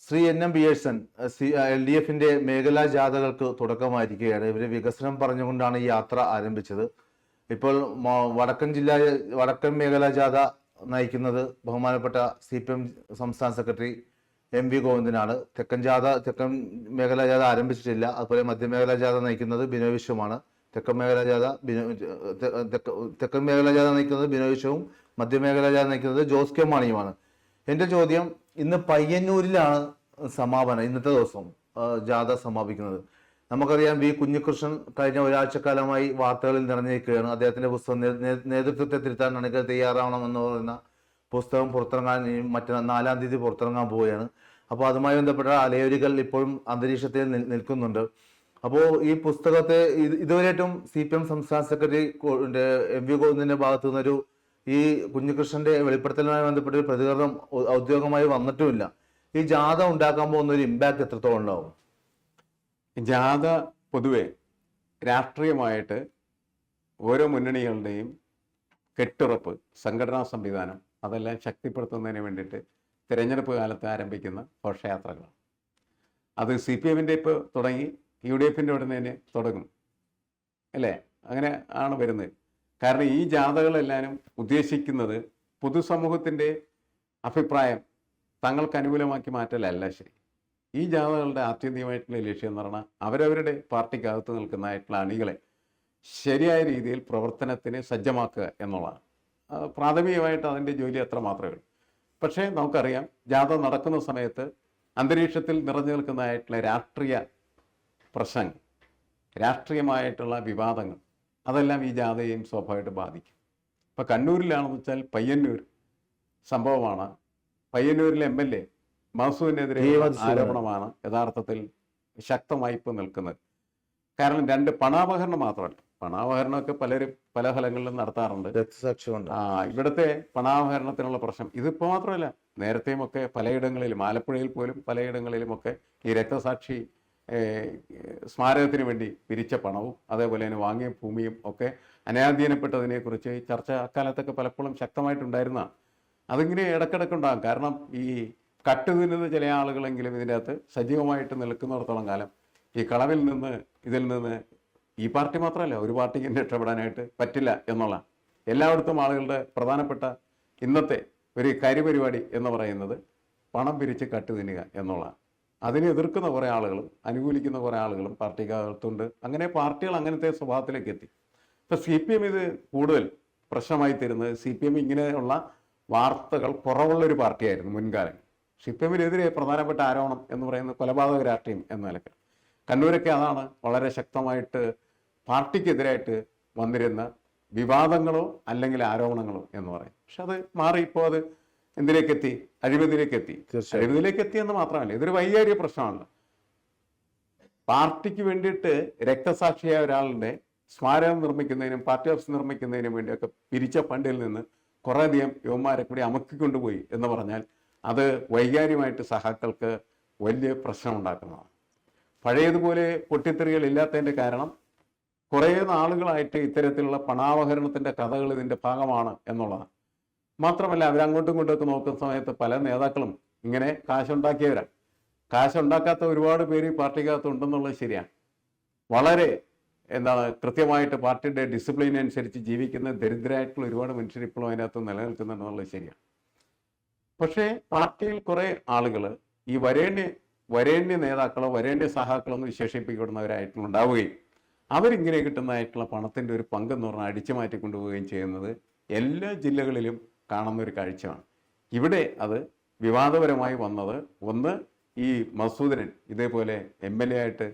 Shri N Pearson LDFിന്റെ മേഖലാ ജാഥകൾക്ക് തുടക്കമായിരിക്കുകയാണ്. ഇവർ വികസനം പറഞ്ഞുകൊണ്ടാണ് ഈ യാത്ര ആരംഭിച്ചത്. ഇപ്പോൾ വടക്കൻ മേഖലാ ജാഥ നയിക്കുന്നത് ബഹുമാനപ്പെട്ട CPM സംസ്ഥാന സെക്രട്ടറി MV ഗോവിന്ദനാണ്. തെക്കൻ മേഖലാ ജാഥ ആരംഭിച്ചിട്ടില്ല. അതുപോലെ മധ്യമേഖലാ ജാഥ നയിക്കുന്നത് ബിനോയ് വിശ്വമാണ്. തെക്കൻ മേഖലാ ജാഥ നയിക്കുന്നത് ബിനോയ് വിശ്വവും മധ്യമേഖലാ ജാഥ നയിക്കുന്നത് ജോസ് കെ മാണിയുമാണ്. എൻ്റെ ചോദ്യം, ഇന്ന് പയ്യന്നൂരിലാണ് സമാപനം, ഇന്നത്തെ ദിവസം ജാഥ സമാപിക്കുന്നത്. നമുക്കറിയാം കുഞ്ഞികൃഷ്ണൻ കഴിഞ്ഞ ഒരാഴ്ചക്കാലമായി വാർത്തകളിൽ നിറഞ്ഞിരിക്കുകയാണ്. അദ്ദേഹത്തിന്റെ പുസ്തകം നേതൃത്വത്തെ തിരുത്താൻ അണികൾ തയ്യാറാവണം എന്ന് പറയുന്ന പുസ്തകം പുറത്തിറങ്ങാൻ മറ്റന്നാൾ 4-ാം തീയതി പുറത്തിറങ്ങാൻ പോവുകയാണ്. അപ്പോൾ അതുമായി ബന്ധപ്പെട്ട അലയൊലികൾ ഇപ്പോഴും അന്തരീക്ഷത്തിൽ നിൽക്കുന്നുണ്ട്. അപ്പോൾ ഈ പുസ്തകത്തെ ഇതുവരെയായിട്ടും CPM സംസ്ഥാന സെക്രട്ടറി MV ഗോവിന്ദന്റെ ഭാഗത്തു നിന്നൊരു ഈ കുഞ്ഞികൃഷ്ണന്റെ വെളിപ്പെടുത്തലുമായി ബന്ധപ്പെട്ട ഒരു പ്രതികരണം ഔദ്യോഗികമായി വന്നിട്ടുമില്ല. ഈ ജാഥ ഉണ്ടാക്കാൻ പോകുന്ന ഒരു ഇമ്പാക്ട് എത്രത്തോളം ഉണ്ടാവും? ജാഥ പൊതുവെ രാഷ്ട്രീയമായിട്ട് ഓരോ മുന്നണികളുടെയും കെട്ടുറപ്പ്, സംഘടനാ സംവിധാനം അതെല്ലാം ശക്തിപ്പെടുത്തുന്നതിന് വേണ്ടിയിട്ട് തിരഞ്ഞെടുപ്പ് കാലത്ത് ആരംഭിക്കുന്ന ഘോഷയാത്രകളാണ്. അത് CPMന്റെ ഇപ്പോൾ തുടങ്ങി, UDFന്റെ ഉടനെ തന്നെ തുടങ്ങും അല്ലേ? അങ്ങനെ ആണ് വരുന്നത്. കാരണം ഈ ജാഥകളെല്ലാവരും ഉദ്ദേശിക്കുന്നത് പൊതുസമൂഹത്തിൻ്റെ അഭിപ്രായം തങ്ങൾക്ക് അനുകൂലമാക്കി മാറ്റലല്ല ശരി. ഈ ജാഥകളുടെ ആത്യന്തികമായിട്ടുള്ള ലക്ഷ്യം എന്ന് പറഞ്ഞാൽ അവരവരുടെ പാർട്ടിക്കകത്ത് നിൽക്കുന്നതായിട്ടുള്ള അണികളെ ശരിയായ രീതിയിൽ പ്രവർത്തനത്തിന് സജ്ജമാക്കുക എന്നുള്ളതാണ്. പ്രാഥമികമായിട്ട് അതിൻ്റെ ജോലി അത്ര മാത്രമേ ഉള്ളൂ. പക്ഷേ നമുക്കറിയാം, ജാഥ നടക്കുന്ന സമയത്ത് അന്തരീക്ഷത്തിൽ നിറഞ്ഞു നിൽക്കുന്നതായിട്ടുള്ള രാഷ്ട്രീയ പ്രശ്നങ്ങൾ, രാഷ്ട്രീയമായിട്ടുള്ള വിവാദങ്ങൾ അതെല്ലാം ഈ ജാഥയെയും സ്വാഭാവികമായിട്ട് ബാധിക്കും. ഇപ്പോൾ കണ്ണൂരിലാണെന്ന് വെച്ചാൽ പയ്യന്നൂർ സംഭവമാണ്. പയ്യന്നൂരിലെ MLA മഹസൂദിനെതിരെ ആരോപണമാണ് യഥാർത്ഥത്തിൽ ശക്തമായി ഇപ്പോൾ നിൽക്കുന്നത്. കാരണം രണ്ട് പണാപഹരണം മാത്രമല്ല, പണാപഹരണമൊക്കെ പലരും പല സ്ഥലങ്ങളിലും നടത്താറുണ്ട്. ഇവിടുത്തെ പണാപഹരണത്തിനുള്ള പ്രശ്നം ഇതിപ്പോൾ മാത്രമല്ല, നേരത്തെയും ഒക്കെ പലയിടങ്ങളിലും, ആലപ്പുഴയിൽ പോലും പലയിടങ്ങളിലുമൊക്കെ ഈ രക്തസാക്ഷി സ്മാരകത്തിന് വേണ്ടി പിരിച്ച പണവും അതേപോലെ തന്നെ വാങ്ങിയ ഭൂമിയും ഒക്കെ അനാധീനപ്പെട്ടതിനെക്കുറിച്ച് ചർച്ച അക്കാലത്തൊക്കെ പലപ്പോഴും ശക്തമായിട്ടുണ്ടായിരുന്നതാണ്. അതിങ്ങനെ ഇടക്കിടക്കുണ്ടാകും. കാരണം ഈ കട്ടുതിന്നുന്ന ചില ആളുകളെങ്കിലും ഇതിൻ്റെ അകത്ത് സജീവമായിട്ട് നിൽക്കുന്നിടത്തോളം കാലം ഈ കളവിൽ നിന്ന്, ഇതിൽ നിന്ന് ഈ പാർട്ടി മാത്രമല്ല ഒരു പാർട്ടിക്ക് രക്ഷപ്പെടാനായിട്ട് പറ്റില്ല എന്നുള്ള എല്ലായിടത്തും ആളുകളുടെ പ്രധാനപ്പെട്ട ഇന്നത്തെ ഒരു കാര്യപരിപാടി എന്ന് പറയുന്നത് പണം പിരിച്ച് കട്ടുതിന്നുക എന്നുള്ളതാണ്. അതിനെ എതിർക്കുന്ന കുറേ ആളുകളും അനുകൂലിക്കുന്ന കുറേ ആളുകളും പാർട്ടിക്കകത്തുണ്ട്. അങ്ങനെ പാർട്ടികൾ അങ്ങനത്തെ സ്വഭാവത്തിലേക്ക് എത്തി. ഇപ്പോൾ CPM ഇത് കൂടുതൽ പ്രശ്നമായി തരുന്നത്, CPM ഇങ്ങനെയുള്ള വാർത്തകൾ കുറവുള്ളൊരു പാർട്ടിയായിരുന്നു മുൻകാലം. CPMനെതിരെ പ്രധാനപ്പെട്ട ആരോപണം എന്ന് പറയുന്നത് കൊലപാതക രാഷ്ട്രീയം എന്ന നിലക്ക്. കണ്ണൂരൊക്കെ അതാണ് വളരെ ശക്തമായിട്ട് പാർട്ടിക്കെതിരായിട്ട് വന്നിരുന്ന വിവാദങ്ങളോ അല്ലെങ്കിൽ ആരോപണങ്ങളോ എന്ന് പറയും. പക്ഷെ അത് മാറി ഇപ്പോൾ അത് എന്തിലേക്കെത്തി? അഴിമതിയിലേക്കെത്തി. അഴിമതിയിലേക്കെത്തി എന്ന് മാത്രമല്ല, ഇതൊരു വൈകാരിക പ്രശ്നമാണല്ലോ. പാർട്ടിക്ക് വേണ്ടിയിട്ട് രക്തസാക്ഷിയായ ഒരാളുടെ സ്മാരകം നിർമ്മിക്കുന്നതിനും പാർട്ടി ഓഫീസ് നിർമ്മിക്കുന്നതിനും വേണ്ടിയൊക്കെ പിരിച്ച ഫണ്ടിൽ നിന്ന് കുറേയധികം യുവന്മാരെ കൂടി അമുക്കിക്കൊണ്ടുപോയി എന്ന് പറഞ്ഞാൽ അത് വൈകാരികമായിട്ട് സഹാക്കൾക്ക് വലിയ പ്രശ്നം ഉണ്ടാക്കുന്നതാണ്. പഴയതുപോലെ പൊട്ടിത്തെറികൾ ഇല്ലാത്തതിൻ്റെ കാരണം കുറേ നാളുകളായിട്ട് ഇത്തരത്തിലുള്ള പണാപഹരണത്തിൻ്റെ കഥകൾ ഇതിൻ്റെ ഭാഗമാണ് എന്നുള്ളതാണ്. മാത്രമല്ല, അവരങ്ങോട്ടും ഇങ്ങോട്ടൊക്കെ നോക്കുന്ന സമയത്ത് പല നേതാക്കളും ഇങ്ങനെ കാശുണ്ടാക്കിയവരാണ്. കാശുണ്ടാക്കാത്ത ഒരുപാട് പേര് പാർട്ടിക്കകത്ത് ഉണ്ടെന്നുള്ളത് ശരിയാണ്. വളരെ കൃത്യമായിട്ട് പാർട്ടിയുടെ ഡിസിപ്ലിൻ അനുസരിച്ച് ജീവിക്കുന്ന ദരിദ്രരായിട്ടുള്ള ഒരുപാട് മനുഷ്യർ ഇപ്പോഴും അതിനകത്ത് നിലനിൽക്കുന്നുണ്ടെന്നുള്ളത് ശരിയാണ്. പക്ഷേ പാർട്ടിയിൽ കുറേ ആളുകൾ ഈ വരേണ്യ നേതാക്കളോ വരേണ്യ സഹാക്കളോ എന്ന് വിശേഷിപ്പിക്കുന്നവരായിട്ടുണ്ടാവുകയും അവരിങ്ങനെ കിട്ടുന്നതായിട്ടുള്ള പണത്തിൻ്റെ ഒരു പങ്കെന്ന് പറഞ്ഞാൽ അടിച്ചു മാറ്റി കൊണ്ടുപോവുകയും ചെയ്യുന്നത് എല്ലാ ജില്ലകളിലും കാണുന്ന ഒരു കാഴ്ചയാണ്. ഇവിടെ അത് വിവാദപരമായി വന്നത്, ഒന്ന് ഈ മസൂദനൻ ഇതേപോലെ MLA ആയിട്ട്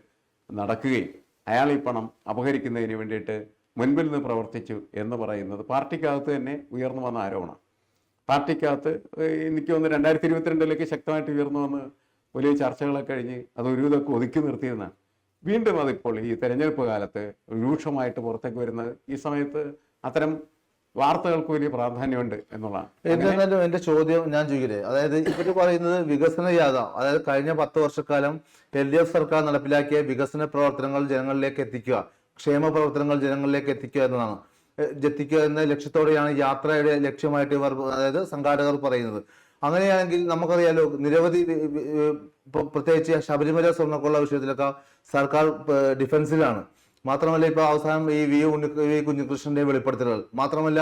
നടക്കുകയും അയാൾ ഈ പണം അപഹരിക്കുന്നതിന് വേണ്ടിയിട്ട് മുൻപിൽ നിന്ന് പ്രവർത്തിച്ചു എന്ന് പറയുന്നത് പാർട്ടിക്കകത്ത് തന്നെ ഉയർന്നു വന്ന ആരോപണം. പാർട്ടിക്കകത്ത് എനിക്ക് തോന്നുന്നു 2022 ശക്തമായിട്ട് ഉയർന്നു വന്ന് വലിയ ചർച്ചകളൊക്കെ കഴിഞ്ഞ് അത് ഒരു ഇതൊക്കെ ഒതുക്കി നിർത്തിയിരുന്നതാണ്. വീണ്ടും അതിപ്പോൾ ഈ തെരഞ്ഞെടുപ്പ് കാലത്ത് രൂക്ഷമായിട്ട് പുറത്തേക്ക് വരുന്നത് ഈ സമയത്ത് അത്തരം വാർത്തകൾക്ക് വലിയ പ്രാധാന്യമുണ്ട് എന്നുള്ളതാണ്. എന്തായാലും എൻ്റെ ചോദ്യം ഞാൻ ചോദിക്കട്ടെ, അതായത് ഇവർ പറയുന്നത് വികസന യാത്ര, അതായത് കഴിഞ്ഞ 10 വർഷക്കാലം LDF സർക്കാർ നടപ്പിലാക്കിയ വികസന പ്രവർത്തനങ്ങൾ ജനങ്ങളിലേക്ക് എത്തിക്കുക, ക്ഷേമ പ്രവർത്തനങ്ങൾ ജനങ്ങളിലേക്ക് എത്തിക്കുക എന്ന ലക്ഷ്യത്തോടെയാണ് യാത്രയുടെ ലക്ഷ്യമായിട്ട് ഇവർ, അതായത് സംഘാടകർ പറയുന്നത്. അങ്ങനെയാണെങ്കിൽ നമുക്കറിയാലോ നിരവധി പ്രത്യേകിച്ച് ശബരിമല സ്വർണ്ണക്കൊള്ള വിഷയത്തിലൊക്കെ സർക്കാർ ഡിഫൻസിലാണ്. മാത്രമല്ല ഇപ്പൊ അവസാനം ഈ വി കുഞ്ഞികൃഷ്ണന്റെ വെളിപ്പെടുത്തലുകൾ, മാത്രമല്ല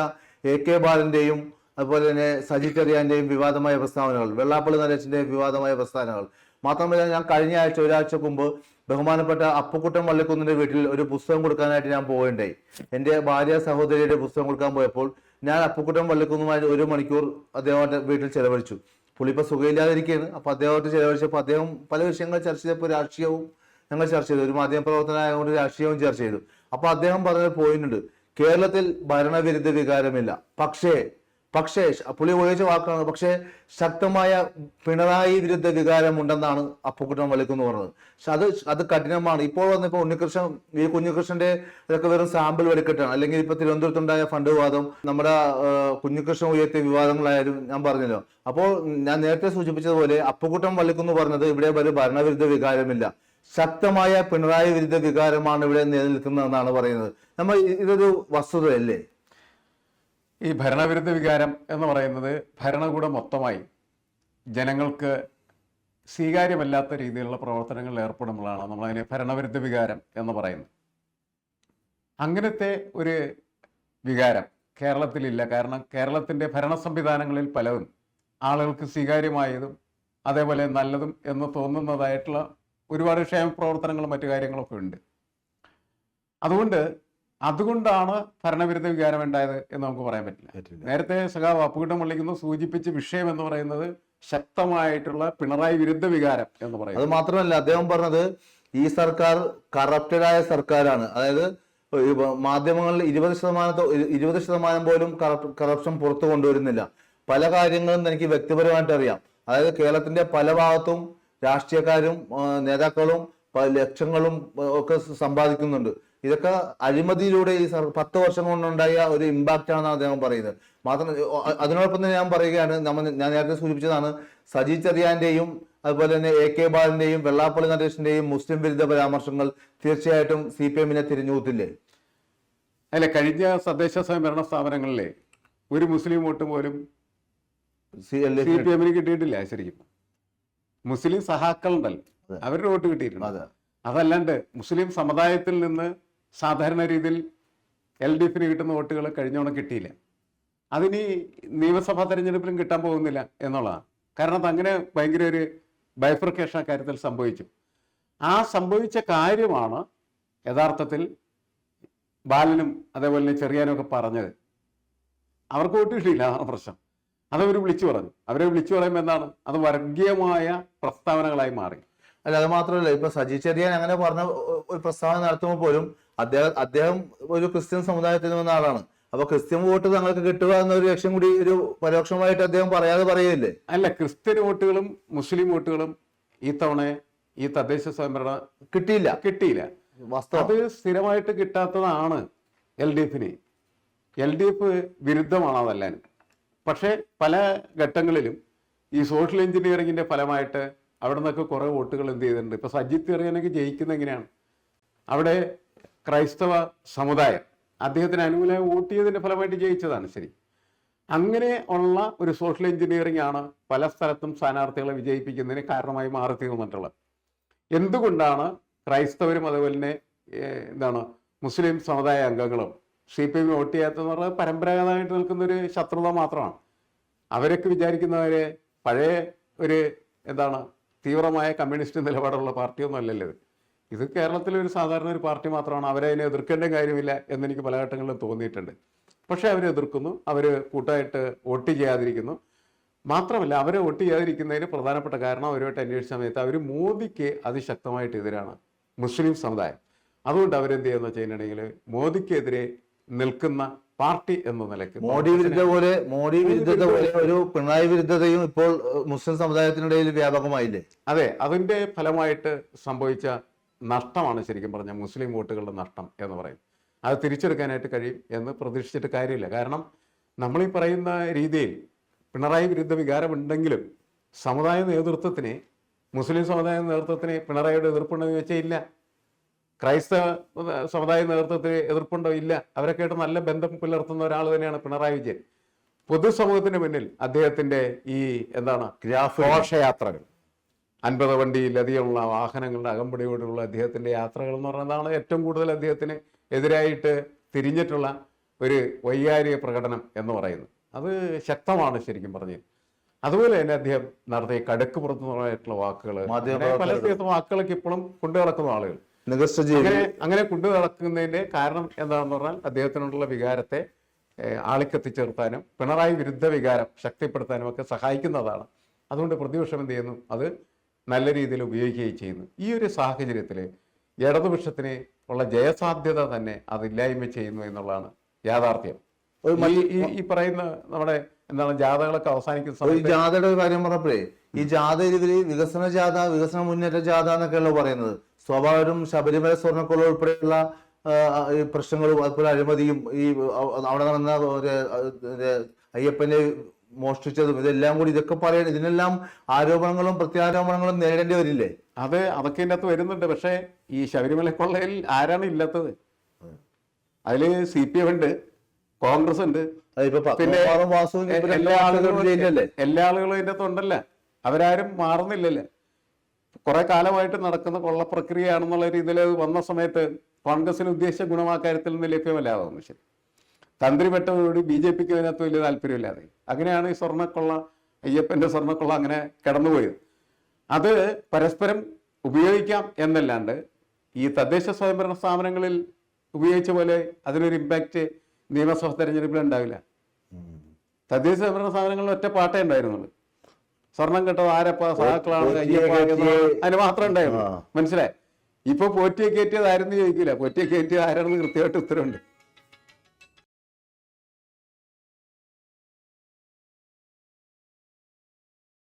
AK ബാലന്റെയും അതുപോലെ തന്നെ സജി ചെറിയാന്റെയും വിവാദമായ പ്രസ്താവനകൾ, വെള്ളാപ്പള്ളി നടേശന്റെയും വിവാദമായ പ്രസ്താവനകൾ. മാത്രമല്ല ഞാൻ കഴിഞ്ഞ ഒരാഴ്ച മുമ്പ് ബഹുമാനപ്പെട്ട അപ്പുക്കുട്ടൻ വള്ളിക്കുന്നിന്റെ വീട്ടിൽ ഒരു പുസ്തകം കൊടുക്കാനായിട്ട് ഞാൻ പോകേണ്ടായി. എൻ്റെ ഭാര്യ സഹോദരിയുടെ പുസ്തകം കൊടുക്കാൻ പോയപ്പോൾ ഞാൻ അപ്പുക്കുട്ടൻ വള്ളിക്കുന്നുമായി 1 മണിക്കൂർ അദ്ദേഹത്തിന്റെ വീട്ടിൽ ചെലവഴിച്ചു. പുള്ളി ഇപ്പൊ സുഖമില്ലാതിരിക്കുകയാണ്. അപ്പൊ അദ്ദേഹത്തെ ചെലവഴിച്ചപ്പോൾ അദ്ദേഹം പല വിഷയങ്ങൾ ചർച്ച ചെയ്തപ്പോൾ രാഷ്ട്രീയവും ഞങ്ങൾ ചർച്ച ചെയ്തു. ഒരു മാധ്യമപ്രവർത്തനമായതുകൊണ്ട് രാഷ്ട്രീയവും ചർച്ച ചെയ്തു. അപ്പൊ അദ്ദേഹം പറഞ്ഞ പോയിന്റ് ഉണ്ട്, കേരളത്തിൽ ഭരണവിരുദ്ധ വികാരമില്ല, പക്ഷേ പുള്ളി ഉപയോഗിച്ച വാക്കാണ്, പക്ഷേ ശക്തമായ പിണറായി വിരുദ്ധ വികാരം ഉണ്ടെന്നാണ് അപ്പുക്കുട്ടൻ വള്ളിക്കുന്ന് പറഞ്ഞത്. പക്ഷെ അത് കഠിനമാണ്. ഇപ്പോൾ വന്നിപ്പോ കുഞ്ഞികൃഷ്ണന്റെ ഇതൊക്കെ വെറും സാമ്പിൾ വെടിക്കെട്ടാണ്. അല്ലെങ്കിൽ ഇപ്പൊ തിരുവനന്തപുരത്തുണ്ടായ ഫണ്ട് വിവാദം, നമ്മുടെ കുഞ്ഞികൃഷ്ണൻ ഉയർത്തിയ വിവാദങ്ങളായാലും ഞാൻ പറഞ്ഞല്ലോ. അപ്പോൾ ഞാൻ നേരത്തെ സൂചിപ്പിച്ചതുപോലെ അപ്പുക്കുട്ടൻ വള്ളിക്കുന്ന് പറഞ്ഞത് ഇവിടെ ഒരു ഭരണവിരുദ്ധ വികാരമില്ല, ശക്തമായ പിണറായി വിരുദ്ധ വികാരമാണ് ഇവിടെ നിലനിൽക്കുന്നതെന്നാണ് പറയുന്നത്. നമ്മൾ ഇതൊരു വസ്തുതയല്ലേ? ഈ ഭരണവിരുദ്ധ വികാരം എന്ന് പറയുന്നത് ഭരണകൂടം മൊത്തമായി ജനങ്ങൾക്ക് സ്വീകാര്യമല്ലാത്ത രീതിയിലുള്ള പ്രവർത്തനങ്ങളിൽ ഏർപ്പെടുമ്പോഴാണ് നമ്മളതിനെ ഭരണവിരുദ്ധ വികാരം എന്ന് പറയുന്നത്. അങ്ങനത്തെ ഒരു വികാരം കേരളത്തിലില്ല. കാരണം കേരളത്തിൻ്റെ ഭരണ സംവിധാനങ്ങളിൽ പലതും ആളുകൾക്ക് സ്വീകാര്യമായതും അതേപോലെ നല്ലതും എന്ന് തോന്നുന്നതായിട്ടുള്ള ഒരുപാട് ക്ഷേമ പ്രവർത്തനങ്ങളും മറ്റു കാര്യങ്ങളൊക്കെ ഉണ്ട്. അതുകൊണ്ടാണ് ഭരണവിരുദ്ധ വികാരം ഉണ്ടായത് എന്ന് നമുക്ക് പറയാൻ പറ്റില്ല. നേരത്തെ സഖാവ് അപ്പുക്കുട്ടൻ വള്ളിക്കുന്ന് സൂചിപ്പിച്ച വിഷയം എന്ന് പറയുന്നത് ശക്തമായിട്ടുള്ള പിണറായി വിരുദ്ധ വികാരം എന്ന് പറയുന്നത്. അത് മാത്രമല്ല അദ്ദേഹം പറഞ്ഞത് ഈ സർക്കാർ കറപ്റ്റഡായ സർക്കാരാണ്. അതായത് മാധ്യമങ്ങളിൽ 20% പോലും കറപ്ഷൻ പുറത്തു കൊണ്ടുവരുന്നില്ല. പല കാര്യങ്ങളും എനിക്ക് വ്യക്തിപരമായിട്ട് അറിയാം. അതായത് കേരളത്തിന്റെ പല ഭാഗത്തും രാഷ്ട്രീയക്കാരും നേതാക്കളും ലക്ഷങ്ങളും ഒക്കെ സമ്പാദിക്കുന്നുണ്ട്. ഇതൊക്കെ അഴിമതിയിലൂടെ ഈ 10 വർഷം കൊണ്ടുണ്ടായ ഒരു ഇമ്പാക്റ്റ് ആണെന്നാണ് അദ്ദേഹം പറയുന്നത്. അതിനോടൊപ്പം തന്നെ ഞാൻ പറയുകയാണ്, ഞാൻ നേരത്തെ സൂചിപ്പിച്ചതാണ്, സജി ചെറിയാന്റെയും അതുപോലെ തന്നെ AK ബാലന്റെയും വെള്ളാപ്പള്ളി നടേശന്റെയും മുസ്ലിം വിരുദ്ധ പരാമർശങ്ങൾ തീർച്ചയായിട്ടും CPM-നെ തിരിഞ്ഞുകൂത്തില്ലേ? അല്ലെ, കഴിഞ്ഞ തദ്ദേശ സ്വയംഭരണ സ്ഥാപനങ്ങളിലെ ഒരു മുസ്ലിം വോട്ട് പോലും CPM-ന് കിട്ടിയിട്ടില്ല. ശരിക്കും മുസ്ലിം സഹാക്കളുണ്ടല്ലോ, അവരുടെ വോട്ട് കിട്ടിയിട്ടുണ്ട്. അതല്ലാണ്ട് മുസ്ലിം സമുദായത്തിൽ നിന്ന് സാധാരണ രീതിയിൽ LDF-ന് കിട്ടുന്ന വോട്ടുകൾ കഴിഞ്ഞോണം കിട്ടിയില്ല. അതിന് നിയമസഭാ തെരഞ്ഞെടുപ്പിലും കിട്ടാൻ പോകുന്നില്ല എന്നുള്ളതാണ്. കാരണം അതങ്ങനെ ഭയങ്കര ഒരു ബൈഫർക്കേഷൻ കാര്യത്തിൽ സംഭവിച്ചു. ആ സംഭവിച്ച കാര്യമാണ് യഥാർത്ഥത്തിൽ ബാലനും അതേപോലെ തന്നെ ചെറിയാനും ഒക്കെ പറഞ്ഞത്. അവർക്ക് വോട്ട് കിട്ടിയില്ല, അതാണ് പ്രശ്നം. അതവർ വിളിച്ചു പറഞ്ഞു. അവരെ വിളിച്ചു പറയുമ്പോൾ എന്താണ്, അത് വർഗീയമായ പ്രസ്താവനകളായി മാറി. അല്ല, അത് മാത്രമല്ല, ഇപ്പൊ സജി ചെറിയാൻ അങ്ങനെ പറഞ്ഞ ഒരു പ്രസ്താവന നടത്തുമ്പോൾ പോലും അദ്ദേഹം ഒരു ക്രിസ്ത്യൻ സമുദായത്തിൽ നിന്ന ആളാണ്. അപ്പൊ ക്രിസ്ത്യൻ വോട്ട് തങ്ങൾക്ക് കിട്ടുക എന്നൊരു ലക്ഷ്യം കൂടി ഒരു പരോക്ഷമായിട്ട് അദ്ദേഹം പറയാതെ പറയുകയില്ലേ? അല്ല, ക്രിസ്ത്യൻ വോട്ടുകളും മുസ്ലിം വോട്ടുകളും ഈ തവണ ഈ തദ്ദേശ സ്വയംഭരണ കിട്ടിയില്ല. അത് സ്ഥിരമായിട്ട് കിട്ടാത്തതാണ് LDF-ന്. LDF വിരുദ്ധമാണ് അതല്ലാനും. പക്ഷെ പല ഘട്ടങ്ങളിലും ഈ സോഷ്യൽ എഞ്ചിനീയറിംഗിന്റെ ഫലമായിട്ട് അവിടെ നിന്നൊക്കെ കുറെ വോട്ടുകൾ എന്ത് ചെയ്തിട്ടുണ്ട്. ഇപ്പൊ സജി ചെറിയാനൊക്കെ ജയിക്കുന്നത് എങ്ങനെയാണ്? അവിടെ ക്രൈസ്തവ സമുദായം അദ്ദേഹത്തിന് അനുകൂലമായി വോട്ട് ചെയ്തതിന്റെ ഫലമായിട്ട് ജയിച്ചതാണ്. ശരി, അങ്ങനെ ഉള്ള ഒരു സോഷ്യൽ എഞ്ചിനീയറിംഗ് ആണ് പല സ്ഥലത്തും സ്ഥാനാർത്ഥികളെ വിജയിപ്പിക്കുന്നതിന് കാരണമായി മാറി തീർന്നിട്ടുള്ളത്. എന്തുകൊണ്ടാണ് ക്രൈസ്തവരും അതുപോലെ തന്നെ മുസ്ലിം സമുദായ അംഗങ്ങളും CPM വോട്ട് ചെയ്യാത്തതെന്ന് പറഞ്ഞാൽ പരമ്പരാഗതമായിട്ട് നിൽക്കുന്നൊരു ശത്രുത മാത്രമാണ്. അവരൊക്കെ വിചാരിക്കുന്നവരെ പഴയ ഒരു തീവ്രമായ കമ്മ്യൂണിസ്റ്റ് നിലപാടുള്ള പാർട്ടിയൊന്നും അല്ലല്ലോ ഇത്. കേരളത്തിലെ ഒരു സാധാരണ ഒരു പാർട്ടി മാത്രമാണ്. അവരെ അതിനെ എതിർക്കേണ്ട കാര്യമില്ല എന്നെനിക്ക് പല ഘട്ടങ്ങളിലും തോന്നിയിട്ടുണ്ട്. പക്ഷേ അവരെ എതിർക്കുന്നു, അവർ കൂട്ടായിട്ട് വോട്ട് ചെയ്യാതിരിക്കുന്നു. മാത്രമല്ല, അവരെ വോട്ട് ചെയ്യാതിരിക്കുന്നതിന് പ്രധാനപ്പെട്ട കാരണം അവരുമായിട്ട് അന്വേഷിച്ച സമയത്ത് അവർ മോദിക്ക് അതിശക്തമായിട്ട് എതിരാണ് മുസ്ലിം സമുദായം. അതുകൊണ്ട് അവരെന്ത് ചെയ്യുന്ന വെച്ചിട്ടുണ്ടെങ്കിൽ മോദിക്കെതിരെ നിൽക്കുന്ന പാർട്ടി എന്ന നിലയ്ക്ക് മോഡി വിരുദ്ധത പോലെ ഒരു പിണറായി വിരുദ്ധതയും ഇപ്പോൾ മുസ്ലിം സമുദായത്തിനിടയിൽ വ്യാപകമായില്ലേ? അതെ, അതിന്റെ ഫലമായിട്ട് സംഭവിച്ച നഷ്ടമാണ് ശരിക്കും പറഞ്ഞാൽ മുസ്ലിം വോട്ടുകളുടെ നഷ്ടം എന്ന് പറയുന്നത്. അത് തിരിച്ചെടുക്കാനായിട്ട് കഴിയും എന്ന് പ്രതീക്ഷിച്ചിട്ട് കാര്യമില്ല. കാരണം നമ്മളീ പറയുന്ന രീതിയിൽ പിണറായി വിരുദ്ധ വികാരമുണ്ടെങ്കിലും സമുദായ നേതൃത്വത്തിന്, മുസ്ലിം സമുദായ നേതൃത്വത്തിന് പിണറായിയുടെ എതിർപ്പുണ്ടെന്ന് വെച്ചാൽ ഇല്ല. ക്രൈസ്തവ സമുദായ നേതൃത്വത്തിന് എതിർപ്പുണ്ടോ? ഇല്ല. അവരൊക്കെ ആയിട്ട് നല്ല ബന്ധം പുലർത്തുന്ന ഒരാൾ തന്നെയാണ് പിണറായി വിജയൻ. പൊതുസമൂഹത്തിന് മുന്നിൽ അദ്ദേഹത്തിന്റെ ഈ എന്താണ് ഘോഷയാത്രകൾ, 50 വണ്ടിയിലധികമുള്ള വാഹനങ്ങളുടെ അകമ്പടിയോടുള്ള അദ്ദേഹത്തിന്റെ യാത്രകൾ എന്ന് പറയുന്നതാണ് ഏറ്റവും കൂടുതൽ അദ്ദേഹത്തിന് എതിരായിട്ട് തിരിഞ്ഞിട്ടുള്ള ഒരു വൈകാരിക പ്രകടനം എന്ന് പറയുന്നത്. അത് ശക്തമാണ് ശരിക്കും പറഞ്ഞു. അതുപോലെ തന്നെ അദ്ദേഹം നടത്തിയ കടുക്ക് പുറത്തുനിന്നുള്ള വാക്കുകൾ, പല വാക്കുകളൊക്കെ ഇപ്പോഴും കൊണ്ടു നടക്കുന്ന ആളുകൾ അങ്ങനെ കൊണ്ടു നടക്കുന്നതിന്റെ കാരണം എന്താണെന്ന് പറഞ്ഞാൽ അദ്ദേഹത്തിനുള്ള വികാരത്തെ ആളിക്കത്തിച്ചേർത്താനും പിണറായി വിരുദ്ധ വികാരം ശക്തിപ്പെടുത്താനും ഒക്കെ സഹായിക്കുന്നതാണ്. അതുകൊണ്ട് പ്രതിപക്ഷം എന്ത് ചെയ്യുന്നു? അത് നല്ല രീതിയിൽ ഉപയോഗിക്കുകയും ചെയ്യുന്നു. ഈ ഒരു സാഹചര്യത്തിൽ ഇടതുപക്ഷത്തിന് ഉള്ള ജയസാധ്യത തന്നെ അതില്ലായ്മ ചെയ്യുന്നു എന്നുള്ളതാണ് യാഥാർത്ഥ്യം. ഈ പറയുന്ന നമ്മുടെ എന്താണ് ജാഥകളൊക്കെ അവസാനിക്കുന്ന ജാഥയുടെ കാര്യം പറഞ്ഞപ്പോഴേ, ഈ ജാഥ ഇതില് വികസന ജാഥ, വികസന മുന്നേറ്റ ജാഥ എന്നൊക്കെയല്ലോ പറയുന്നത്. സ്വാഭാവികം ശബരിമല സ്വർണ്ണക്കൊള്ള ഉൾപ്പെടെയുള്ള ഈ പ്രശ്നങ്ങളും അതുപോലെ അഴിമതിയും ഈ അവിടെ നടന്ന അയ്യപ്പനെ മോഷ്ടിച്ചതും ഇതെല്ലാം കൂടി ഇതൊക്കെ പറയാൻ ഇതിനെല്ലാം ആരോപണങ്ങളും പ്രത്യാരോപണങ്ങളും നേരിടേണ്ടി വരില്ലേ? അതൊക്കെ ഇതിൻ്റെ അകത്ത് വരുന്നുണ്ട്. പക്ഷേ ഈ ശബരിമല കൊള്ളയിൽ ആരാണ് ഇല്ലാത്തത്? അതില് CPM ഉണ്ട്, കോൺഗ്രസ് ഉണ്ട്, പിന്നെ എല്ലാ ആളുകളും ഇതിൻ്റെ അകത്ത് ഉണ്ടല്ല. അവരാരും മാറുന്നില്ലല്ലോ. കുറെ കാലമായിട്ട് നടക്കുന്ന കൊള്ളപ്രക്രിയയാണെന്നുള്ള രീതിയിൽ വന്ന സമയത്ത് കോൺഗ്രസിന് ഉദ്ദേശിച്ച ഗുണമാക്കാര്യത്തിൽ നിന്ന് ലഭ്യമല്ലാതെ വന്നു. ശരി, തന്ത്രിപെട്ടതോടുകൂടി BJPക്ക് അതിനകത്ത് വലിയ താല്പര്യമില്ലാതെ അങ്ങനെയാണ് ഈ സ്വർണ്ണക്കൊള്ള, അയ്യപ്പന്റെ സ്വർണ്ണക്കൊള്ള അങ്ങനെ കടന്നുപോയത്. അത് പരസ്പരം ഉപയോഗിക്കാം എന്നല്ലാണ്ട് ഈ തദ്ദേശ സ്വയംഭരണ സ്ഥാപനങ്ങളിൽ ഉപയോഗിച്ച പോലെ അതിനൊരു ഇമ്പാക്റ്റ് നിയമസഭ തെരഞ്ഞെടുപ്പിൽ ഉണ്ടാവില്ല. തദ്ദേശ സ്വയംഭരണ സ്ഥാപനങ്ങളിൽ ഒറ്റ പാട്ടേ ഉണ്ടായിരുന്നുള്ളൂ. സ്വർണം കിട്ടത് ആരപ്പ സഹാക്കളാണ്, അയ്യപ്പ, അതിന് മാത്രമേ ഉണ്ടായിരുന്നു. മനസ്സിലായി? ഇപ്പൊ പോറ്റിയെ കയറ്റിയത് ആരെന്ന് ചോദിക്കില്ല, പോറ്റിയെ കയറ്റിയത് ആരാണെന്ന് കൃത്യമായിട്ട് ഉത്തരവുണ്ട്.